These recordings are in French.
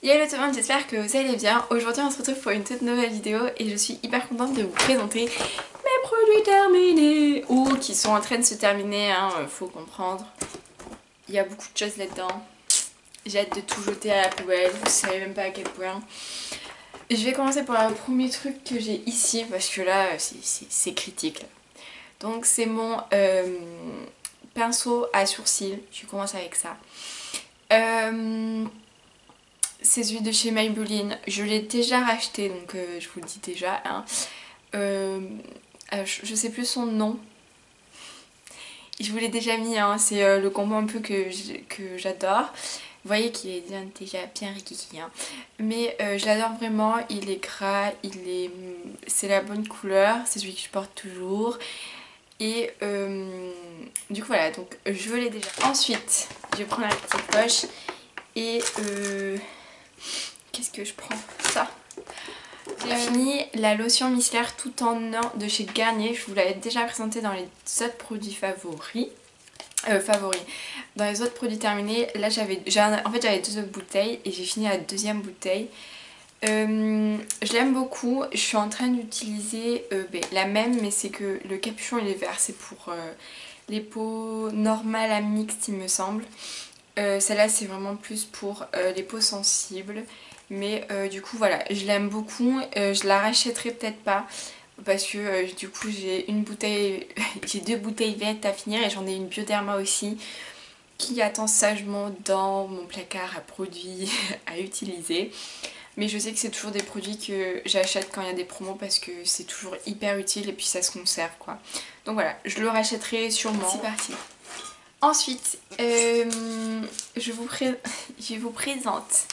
Hello tout le monde, j'espère que vous allez bien. Aujourd'hui on se retrouve pour une toute nouvelle vidéo et je suis hyper contente de vous présenter mes produits terminés ou qui sont en train de se terminer, hein, faut comprendre. Il y a beaucoup de choses là-dedans. J'ai hâte de tout jeter à la poubelle, vous savez même pas à quel point. Je vais commencer par le premier truc que j'ai ici parce que là c'est critique là. Donc c'est mon pinceau à sourcils, je commence avec ça. C'est celui de chez Maybelline, je l'ai déjà racheté donc je vous le dis déjà. Hein. Je sais plus son nom, je vous l'ai déjà mis, hein. C'est le combo un peu que j'adore. Vous voyez qu'il est déjà bien rikiki, hein. Mais je l'adore vraiment, il est gras, c'est la bonne couleur, c'est celui que je porte toujours. Et du coup voilà, donc je l'ai déjà. Ensuite, je vais prendre la petite poche et qu'est-ce que je prends? Ça. J'ai fini la lotion micellaire tout en un de chez Garnier. Je vous l'avais déjà présenté dans les autres produits favoris. Dans les autres produits terminés, là en fait j'avais deux autres bouteilles et j'ai fini la deuxième bouteille. Je l'aime beaucoup. Je suis en train d'utiliser la même, mais c'est que le capuchon il est vert. C'est pour les peaux normales à mixtes il me semble. Celle-là c'est vraiment plus pour les peaux sensibles. Mais du coup voilà, je l'aime beaucoup. Je la rachèterai peut-être pas. Parce que du coup j'ai une bouteille, j'ai deux bouteilles vertes à finir et j'en ai une Bioderma aussi qui attend sagement dans mon placard à produits à utiliser. Mais je sais que c'est toujours des produits que j'achète quand il y a des promos parce que c'est toujours hyper utile et puis ça se conserve quoi. Donc voilà, je le rachèterai sûrement. C'est parti. Ensuite, je vous présente.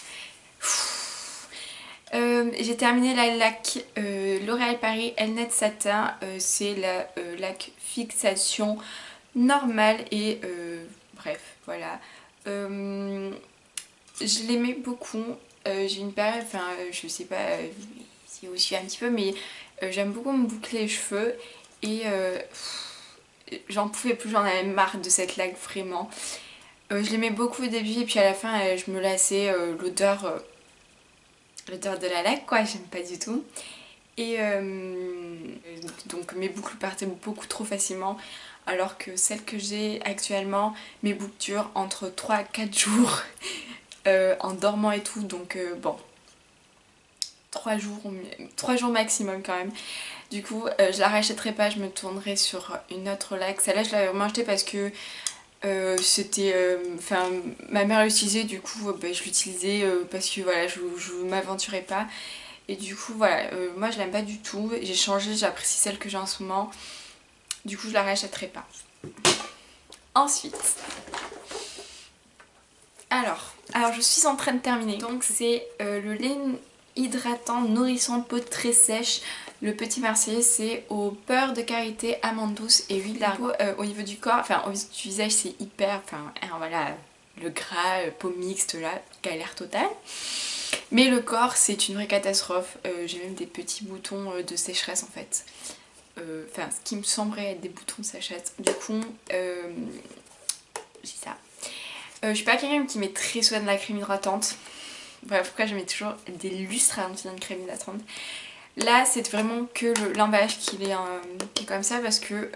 J'ai terminé la laque L'Oréal Paris Elnet Satin. C'est la laque fixation normale et bref, voilà. Je l'aimais beaucoup. J'ai une période, enfin je sais pas si vous suivez un petit peu, mais j'aime beaucoup me boucler les cheveux et j'en pouvais plus, j'en avais marre de cette laque vraiment. Je l'aimais beaucoup au début et puis à la fin je me lassais, l'odeur de la laque quoi, j'aime pas du tout. Et donc mes boucles partaient beaucoup trop facilement alors que celle que j'ai actuellement, mes boucles durent entre 3 à 4 jours en dormant et tout, donc bon, 3 jours maximum quand même. Du coup je la rachèterai pas, je me tournerai sur une autre laque. Celle-là je l'avais vraiment achetée parce que c'était enfin ma mère l'utilisait, du coup je l'utilisais parce que voilà, je m'aventurais pas. Et du coup voilà, moi je l'aime pas du tout, j'ai changé, j'apprécie celle que j'ai en ce moment. Du coup je la rachèterai pas. Ensuite, alors je suis en train de terminer. Donc c'est le lait hydratant nourrissant peau très sèche. Le Petit Marseillais, c'est au beurre de karité, amande douce et huile d'argan. Au niveau du corps, enfin au niveau du visage c'est hyper, enfin voilà, le gras, peau mixte là, galère totale. Mais le corps c'est une vraie catastrophe. J'ai même des petits boutons de sécheresse en fait. Enfin ce qui me semblerait être des boutons de sécheresse. Du coup j'ai ça. Je suis pas quelqu'un qui met très souvent de la crème hydratante. Voilà pourquoi je mets toujours des lustres avant de crème hydratante. Là c'est vraiment que l'emballage qui est comme ça parce que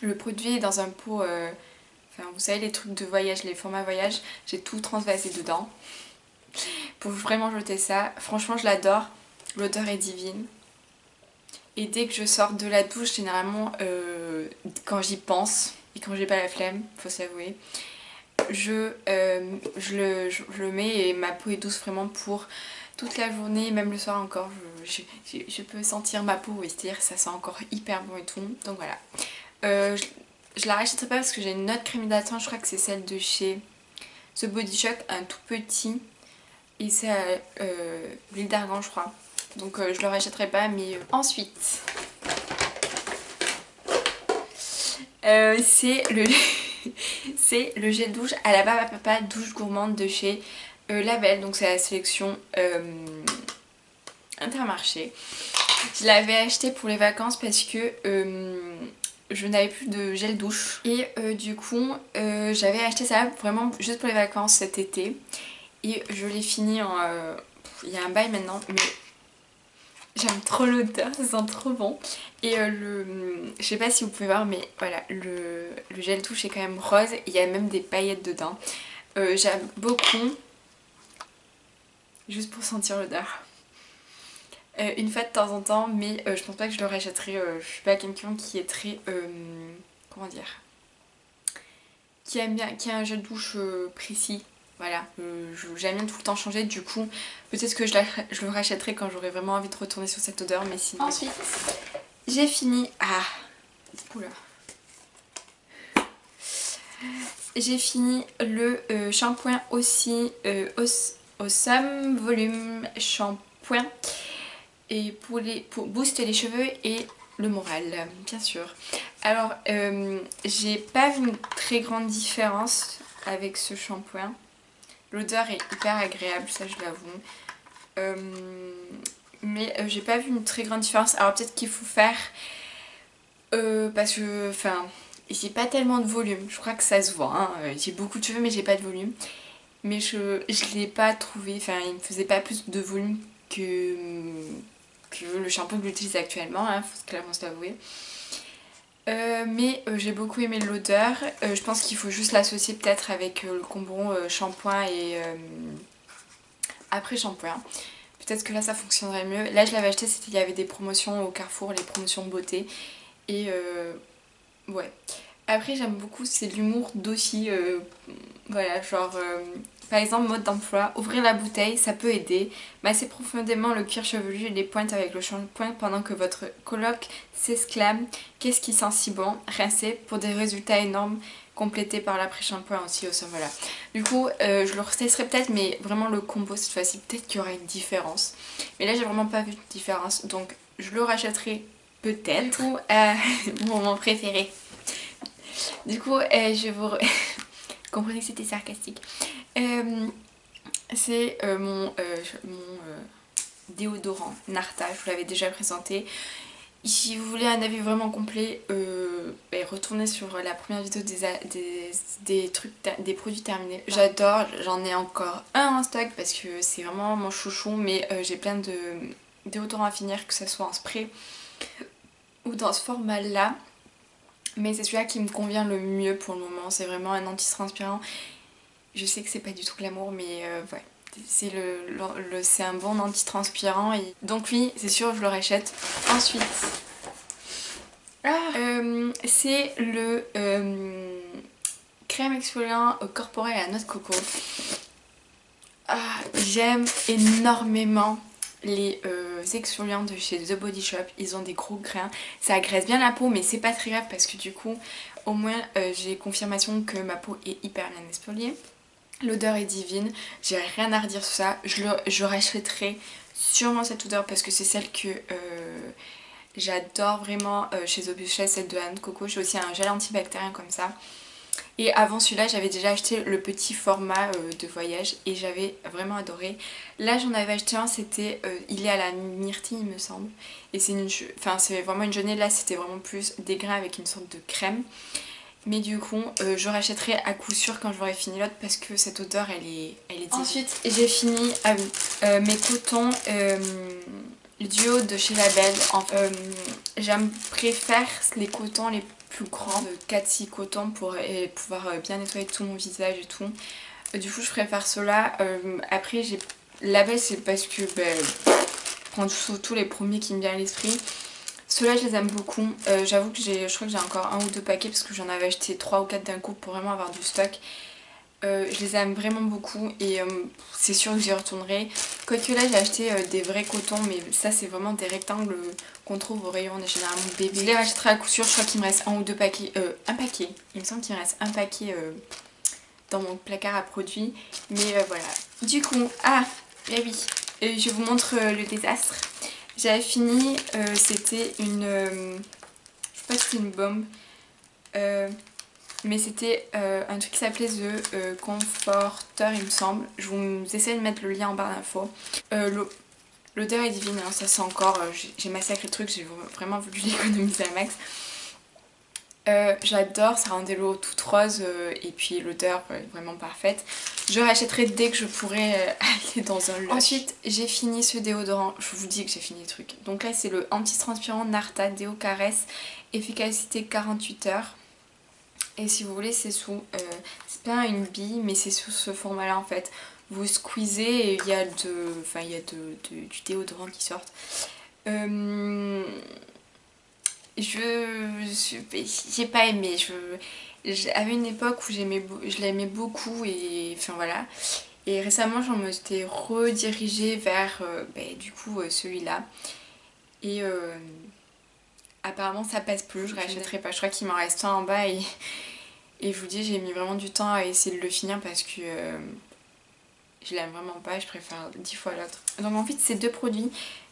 le produit est dans un pot, enfin vous savez les trucs de voyage, les formats voyage, j'ai tout transvasé dedans pour vraiment jeter ça. Franchement je l'adore, l'odeur est divine. Et dès que je sors de la douche, généralement quand j'y pense et quand j'ai pas la flemme, faut s'avouer, je le mets et ma peau est douce vraiment pour toute la journée, même le soir encore. Je peux sentir ma peau, c'est-à-dire que ça sent encore hyper bon et tout. Donc voilà. Je la rachèterai pas parce que j'ai une autre crème hydratante, je crois que c'est celle de chez The Body Shop, un tout petit. Et c'est l'huile d'argan je crois. Donc je le rachèterai pas, mais ensuite c'est le c'est le gel douche à la Baba Papa douche gourmande de chez Label. Donc c'est la sélection Intermarché. Je l'avais acheté pour les vacances parce que je n'avais plus de gel douche. Et du coup j'avais acheté ça vraiment juste pour les vacances cet été. et je l'ai fini en... il y a un bail maintenant, mais j'aime trop l'odeur, ça sent trop bon. Et je sais pas si vous pouvez voir, mais voilà, le gel douche est quand même rose, il y a même des paillettes dedans. J'aime beaucoup, juste pour sentir l'odeur. Une fois de temps en temps, mais je pense pas que je le rachèterai. Je suis pas quelqu'un qui est très... comment dire, qui aime bien, qui a un gel douche précis. Voilà, j'aime bien tout le temps changer, du coup peut-être que je le rachèterai quand j'aurai vraiment envie de retourner sur cette odeur, mais sinon... Ensuite, j'ai fini... Ah, oula. J'ai fini le shampoing aussi Awesome Volume Shampoing, et pour booster les cheveux et le moral, bien sûr. Alors, j'ai pas vu une très grande différence avec ce shampoing. L'odeur est hyper agréable, ça je l'avoue. Mais j'ai pas vu une très grande différence. Alors peut-être qu'il faut faire... parce que, enfin, j'ai pas tellement de volume. Je crois que ça se voit, hein. J'ai beaucoup de cheveux mais j'ai pas de volume. Mais je l'ai pas trouvé, enfin il me faisait pas plus de volume que le shampoing que j'utilise actuellement, hein, faut clairement se l'avouer. Mais j'ai beaucoup aimé l'odeur. Je pense qu'il faut juste l'associer peut-être avec le combo shampoing et après shampoing. Peut-être que là ça fonctionnerait mieux. Là je l'avais acheté, il y avait des promotions au Carrefour, les promotions beauté. Et ouais. Après j'aime beaucoup, c'est l'humour d'Aussi. Voilà, genre par exemple mode d'emploi, ouvrir la bouteille, ça peut aider. Massez profondément le cuir chevelu et les pointes avec le shampoing pendant que votre coloc s'exclame qu'est-ce qui sent si bon, rincez pour des résultats énormes, complétés par l'après-shampoing aussi au sol. Voilà. Du coup je le retesterai peut-être, mais vraiment le combo cette fois-ci, peut-être qu'il y aura une différence. Mais là j'ai vraiment pas vu de différence, donc je le rachèterai peut-être. Du coup, mon moment préféré. Du coup je vous... comprenez que c'était sarcastique. C'est mon déodorant Narta, je vous l'avais déjà présenté. Si vous voulez un avis vraiment complet, retournez sur la première vidéo des produits terminés. J'adore, j'en ai encore un en stock parce que c'est vraiment mon chouchou, mais j'ai plein de déodorants à finir, que ce soit en spray ou dans ce format là. Mais c'est celui-là qui me convient le mieux pour le moment, c'est vraiment un anti-transpirant. Je sais que c'est pas du tout glamour, mais ouais, c'est un bon anti-transpirant. Et... donc oui, c'est sûr, je le rachète. Ensuite, c'est le crème exfoliant corporel à la noix de coco. J'aime énormément les exfoliants de chez The Body Shop. Ils ont des gros grains, ça agresse bien la peau, mais c'est pas très grave parce que du coup au moins j'ai confirmation que ma peau est hyper bien exfoliée. L'odeur est divine, j'ai rien à redire sur ça. Je rachèterai sûrement cette odeur parce que c'est celle que j'adore vraiment chez The Body Shop, celle de Anne Coco. J'ai aussi un gel antibactérien comme ça. Et avant celui-là, j'avais déjà acheté le petit format de voyage et j'avais vraiment adoré. Là, j'en avais acheté un, c'était il est à la myrtille, il me semble. Et c'est vraiment une jaunée. Là, c'était vraiment plus des grains avec une sorte de crème. Mais du coup, je rachèterai à coup sûr quand j'aurai fini l'autre parce que cette odeur, elle est divine. Ensuite, j'ai fini mes cotons duo de chez Label. Préfère les cotons les plus grand de 4-6 cotons pour pouvoir bien nettoyer tout mon visage et tout. Du coup je préfère cela. Après j'ai Label, c'est parce que je prends surtout les premiers qui me viennent à l'esprit. Ceux-là je les aime beaucoup. J'avoue que je crois que j'ai encore un ou deux paquets parce que j'en avais acheté 3 ou 4 d'un coup pour vraiment avoir du stock. Je les aime vraiment beaucoup et c'est sûr que j'y retournerai. Quoique là j'ai acheté des vrais cotons, mais ça c'est vraiment des rectangles qu'on trouve au rayon généralement bébé. Je les rachèterai à coup sûr, je crois qu'il me reste un ou deux paquets. Un paquet, il me semble qu'il me reste un paquet dans mon placard à produits. Mais voilà. Du coup, oui, je vous montre le désastre. J'avais fini, c'était une... je sais pas si c'est une bombe. Mais c'était un truc qui s'appelait The Comforter, il me semble. Je vous essaie de mettre le lien en barre d'infos. L'odeur est divine, hein, ça sent encore. J'ai massacré le truc, j'ai vraiment voulu l'économiser à max. J'adore, ça rend des lots toutes roses et puis l'odeur est vraiment parfaite. Je rachèterai dès que je pourrai aller dans un Lush. Ensuite j'ai fini ce déodorant, je vous dis que j'ai fini le truc. Donc là c'est le anti-transpirant Narta Déo Caresse, efficacité 48 heures. Et si vous voulez c'est sous, c'est pas une bille mais c'est sous ce format là en fait. Vous squeezez et il y a, du déodorant qui sort. J'ai pas aimé, j'avais une époque où je l'aimais beaucoup et enfin voilà. Et récemment je me suis redirigée vers du coup celui-là. Et apparemment ça passe plus, je rachèterai pas, je crois qu'il m'en reste un en bas et je vous dis j'ai mis vraiment du temps à essayer de le finir parce que je l'aime vraiment pas, je préfère 10 fois l'autre. Donc en fait ces deux produits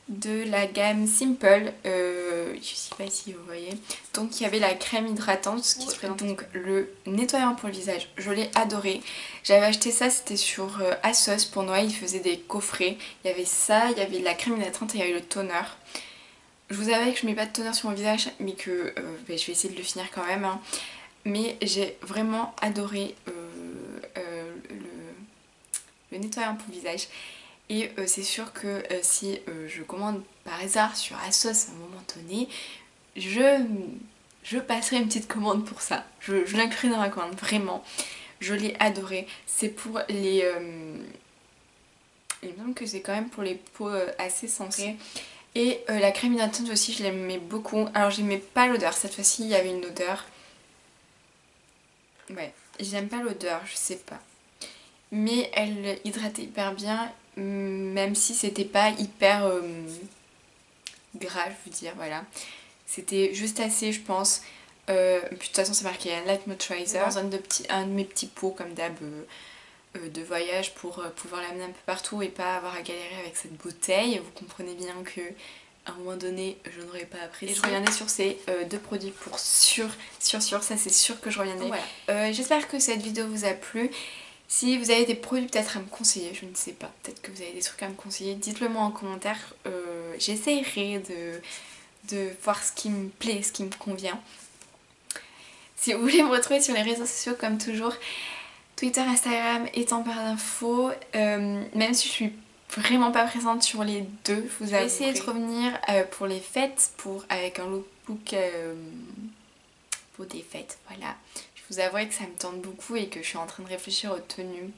de la gamme Simple, je sais pas si vous voyez, donc il y avait la crème hydratante qui se présente, donc le nettoyant pour le visage, je l'ai adoré. J'avais acheté ça, c'était sur ASOS pour Noël, ils faisaient des coffrets, il y avait ça, il y avait la crème hydratante et il y avait le toner. Je vous avais que je mets pas de toner sur mon visage mais que je vais essayer de le finir quand même hein. Mais j'ai vraiment adoré le nettoyant pour le visage. Et c'est sûr que si je commande par hasard sur ASOS à un moment donné, je passerai une petite commande pour ça. Je l'inclus dans ma commande, vraiment. Je l'ai adoré. C'est pour les... il me semble que c'est quand même pour les peaux assez sensibles. Et la crème hydratante aussi, je l'aimais beaucoup. Alors j'aimais pas l'odeur, cette fois-ci il y avait une odeur. Ouais, j'aime pas l'odeur, je sais pas. Mais elle hydratait hyper bien, même si c'était pas hyper gras, je veux dire, voilà. C'était juste assez, je pense. Puis de toute façon, c'est marqué Light Moisturizer dans un de mes petits pots, comme d'hab, de voyage pour pouvoir l'amener un peu partout et pas avoir à galérer avec cette bouteille. Vous comprenez bien que à un moment donné, je n'aurais pas apprécié. Et je reviendrai sur ces deux produits pour sûr, ça c'est sûr que je reviendrai. Voilà. J'espère que cette vidéo vous a plu. Si vous avez des produits peut-être à me conseiller, je ne sais pas, peut-être que vous avez des trucs à me conseiller, dites-le moi en commentaire, j'essaierai de voir ce qui me plaît, ce qui me convient. Si vous voulez me retrouver sur les réseaux sociaux comme toujours, Twitter, Instagram et Tempère d'infos, même si je suis vraiment pas présente sur les deux, je vous ai essayé de revenir pour les fêtes, avec un lookbook pour des fêtes, voilà. Je vous avouerai que ça me tente beaucoup et que je suis en train de réfléchir aux tenues.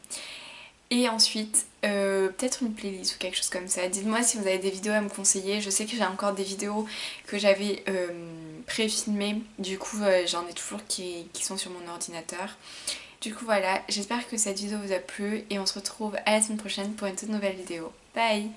Et ensuite, peut-être une playlist ou quelque chose comme ça. Dites-moi si vous avez des vidéos à me conseiller. Je sais que j'ai encore des vidéos que j'avais pré-filmées. Du coup, j'en ai toujours qui sont sur mon ordinateur. Du coup, voilà. J'espère que cette vidéo vous a plu et on se retrouve à la semaine prochaine pour une toute nouvelle vidéo. Bye!